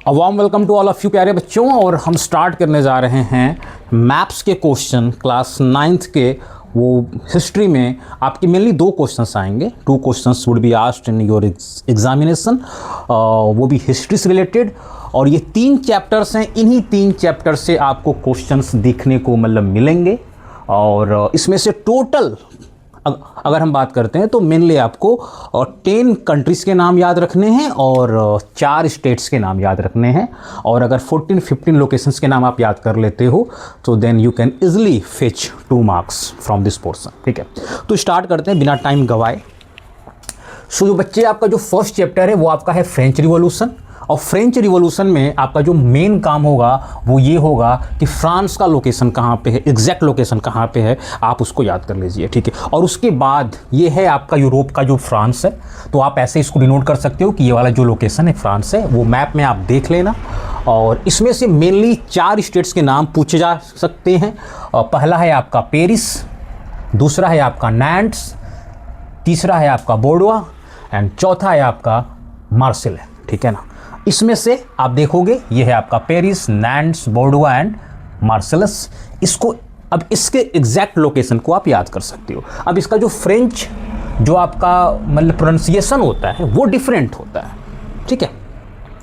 A warm welcome to all of you प्यारे बच्चों। और हम स्टार्ट करने जा रहे हैं मैप्स के क्वेश्चन क्लास 9th के। वो हिस्ट्री में आपके मेनली 2 क्वेश्चंस आएंगे। 2 questions would be asked in your examination, वो भी हिस्ट्री से रिलेटेड। और ये 3 चैप्टर्स हैं, इन्हीं 3 चैप्टर से आपको क्वेश्चंस देखने को मिलेंगे। और इसमें से टोटल अगर हम बात करते हैं तो मेनली आपको 10 कंट्रीज़ के नाम याद रखने हैं और 4 स्टेट्स के नाम याद रखने हैं। और अगर 14-15 लोकेशंस के नाम आप याद कर लेते हो तो then you can easily fetch 2 marks from this portion. ठीक है, तो स्टार्ट करते हैं बिना टाइम गवाए। सो जो बच्चे, आपका जो फर्स्ट चैप्टर है वो आपका है फ्रेंच रिवॉल्यूशन। और फ्रेंच रिवॉल्यूशन में आपका जो मेन काम होगा वो ये होगा कि फ्रांस का लोकेशन कहाँ पे है, एग्जैक्ट लोकेशन कहाँ पे है, आप उसको याद कर लीजिए। ठीक है, और उसके बाद ये है आपका यूरोप का जो फ्रांस है, तो आप ऐसे इसको डिनोट कर सकते हो कि ये वाला जो लोकेशन है फ्रांस है, वो मैप में आप देख लेना। और इसमें से मेनली 4 स्टेट्स के नाम पूछे जा सकते हैं। पहला है आपका पेरिस, दूसरा है आपका नैंट्स, तीसरा है आपका बोर्डोवा एंड चौथा है आपका मार्सेल है। ठीक है ना, इसमें से आप देखोगे ये है आपका पेरिस, नैंट्स, बोर्डोवा एंड मार्सेलस। इसको अब इसके एग्जैक्ट लोकेशन को आप याद कर सकते हो। अब इसका जो फ्रेंच जो आपका प्रोनाउंसिएशन होता है वो डिफरेंट होता है। ठीक है,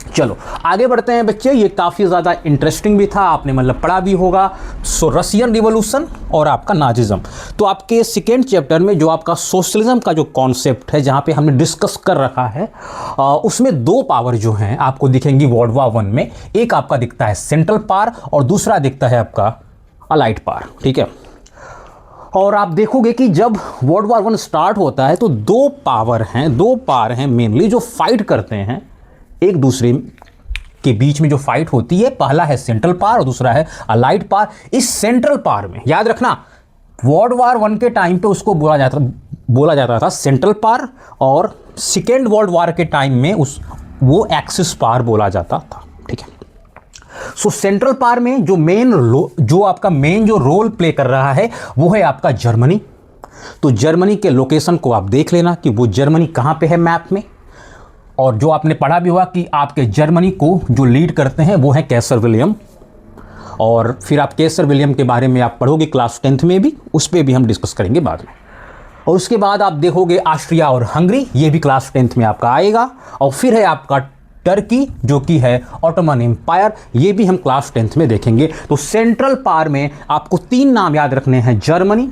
चलो आगे बढ़ते हैं बच्चे। ये काफ़ी ज़्यादा इंटरेस्टिंग भी था, आपने पढ़ा भी होगा। सो रशियन रिवॉल्यूशन और आपका नाजिज्म। तो आपके सेकेंड चैप्टर में जो आपका सोशलिज्म का जो कॉन्सेप्ट है, जहाँ पे हमने डिस्कस कर रखा है, उसमें 2 पावर जो हैं आपको दिखेंगी वर्ल्ड वॉर 1 में। एक आपका दिखता है सेंट्रल पावर और दूसरा दिखता है आपका अलाइड पावर। ठीक है, और आप देखोगे कि जब वर्ल्ड वॉर 1 स्टार्ट होता है तो 2 पावर हैं मेनली जो फाइट करते हैं एक दूसरे के बीच में। जो फाइट होती है, पहला है सेंट्रल पावर और दूसरा है अलाइड पावर। इस सेंट्रल पावर में याद रखना, वर्ल्ड वॉर 1 के टाइम पे उसको बोला जाता था सेंट्रल पावर, और सेकेंड वर्ल्ड वॉर के टाइम में वो एक्सिस पावर बोला जाता था। ठीक है, सो सेंट्रल पावर में जो आपका मेन जो रोल प्ले कर रहा है वो है आपका जर्मनी। तो जर्मनी के लोकेशन को आप देख लेना कि वो जर्मनी कहाँ पे है मैप में। और जो आपने पढ़ा भी हुआ कि आपके जर्मनी को जो लीड करते हैं वो है कैसर विलियम। और फिर आप कैसर विलियम के बारे में आप पढ़ोगे क्लास 10th में भी, उस पर भी हम डिस्कस करेंगे बाद में। और उसके बाद आप देखोगे ऑस्ट्रिया और हंगरी, ये भी क्लास 10th में आपका आएगा। और फिर है आपका टर्की जो कि है ऑटोमन एम्पायर, ये भी हम क्लास 10th में देखेंगे। तो सेंट्रल पावर में आपको 3 नाम याद रखने हैं, Germany,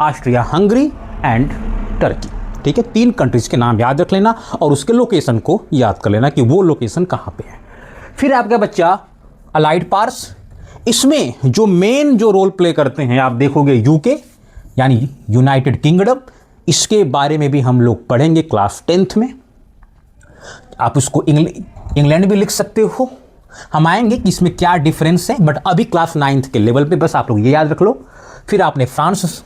Austria Hungary and Turkey. ठीक है, 3 कंट्रीज के नाम याद रख लेना और उसके लोकेशन को याद कर लेना कि वो लोकेशन कहाँ पे है। फिर आपका बच्चा अलाइड पावर्स, इसमें जो मेन जो रोल प्ले करते हैं आप देखोगे यूके यानी यूनाइटेड किंगडम। इसके बारे में भी हम लोग पढ़ेंगे क्लास 10th में। आप उसको इंग्लैंड भी लिख सकते हो, हम आएंगे कि इसमें क्या डिफरेंस है, बट अभी क्लास 9th के लेवल पे बस आप लोग ये याद रख लो। फिर आपने फ्रांस,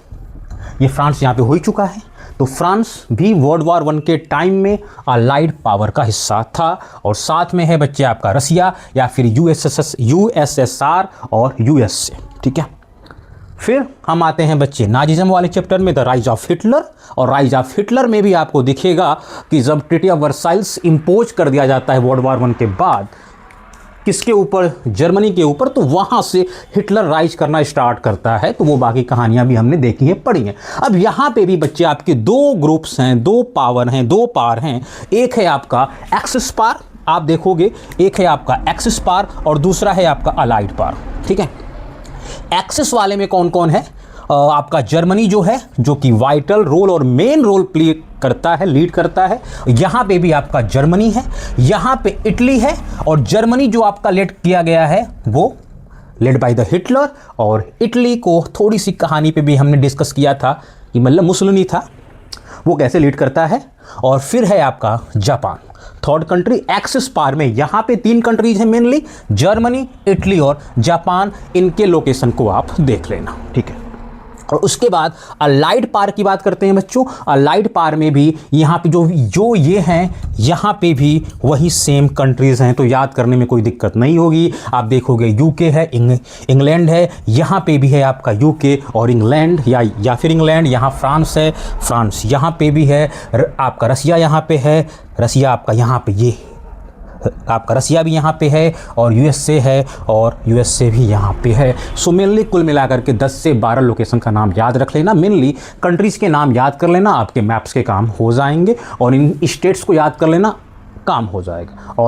ये फ्रांस यहाँ पे हो ही चुका है, तो फ्रांस भी वर्ल्ड वॉर 1 के टाइम में अलाइड पावर का हिस्सा था। और साथ में है बच्चे आपका रसिया या फिर यूएसएसआर और यूएसए। ठीक है, फिर हम आते हैं बच्चे नाजिज्म वाले चैप्टर में, द राइज ऑफ हिटलर। और राइज ऑफ हिटलर में भी आपको दिखेगा कि जब ट्रीटी ऑफ वर्साइल्स इम्पोज कर दिया जाता है वर्ल्ड वॉर 1 के बाद किसके ऊपर, जर्मनी के ऊपर, तो वहाँ से हिटलर राइज करना स्टार्ट करता है। तो वो बाकी कहानियाँ भी हमने देखी हैं, पढ़ी हैं। अब यहाँ पे भी बच्चे आपके 2 ग्रुप्स हैं, 2 पावर हैं। एक है आपका एक्सिस पावर, आप देखोगे एक है आपका एक्सिस पावर और दूसरा है आपका अलाइड पावर। ठीक है, एक्सिस वाले में कौन कौन है, आपका जर्मनी जो है, जो कि वाइटल रोल और मेन रोल प्ले करता है, लीड करता है। यहाँ पे भी आपका जर्मनी है, यहाँ पे इटली है। और जर्मनी जो आपका लेड किया गया है वो लेड बाय द हिटलर। और इटली को थोड़ी सी कहानी पे भी हमने डिस्कस किया था कि मुसोलिनी था, वो कैसे लीड करता है। और फिर है आपका Japan, third country axis power में। यहाँ पे 3 कंट्रीज हैं मेनली, जर्मनी, इटली और जापान। इनके लोकेशन को आप देख लेना। ठीक है, और उसके बाद अलाइड पावर की बात करते हैं बच्चों। अलाइड पावर में भी यहाँ पे जो ये हैं, यहाँ पे भी वही सेम कंट्रीज़ हैं, तो याद करने में कोई दिक्कत नहीं होगी। आप देखोगे यूके है, इंग्लैंड है, यहाँ पे भी है आपका यूके और इंग्लैंड या फिर इंग्लैंड। यहाँ फ्रांस है, फ्रांस यहाँ पे भी है। आपका रसिया यहाँ पे है, रसिया आपका यहाँ पे ये आपका रसिया भी यहाँ पे है और यूएसए है और यूएसए भी यहाँ पे है। सो मेनली कुल मिलाकर के 10 से 12 लोकेशन का नाम याद रख लेना, मेनली कंट्रीज़ के नाम याद कर लेना, आपके मैप्स के काम हो जाएंगे और इन स्टेट्स को याद कर लेना, काम हो जाएगा। और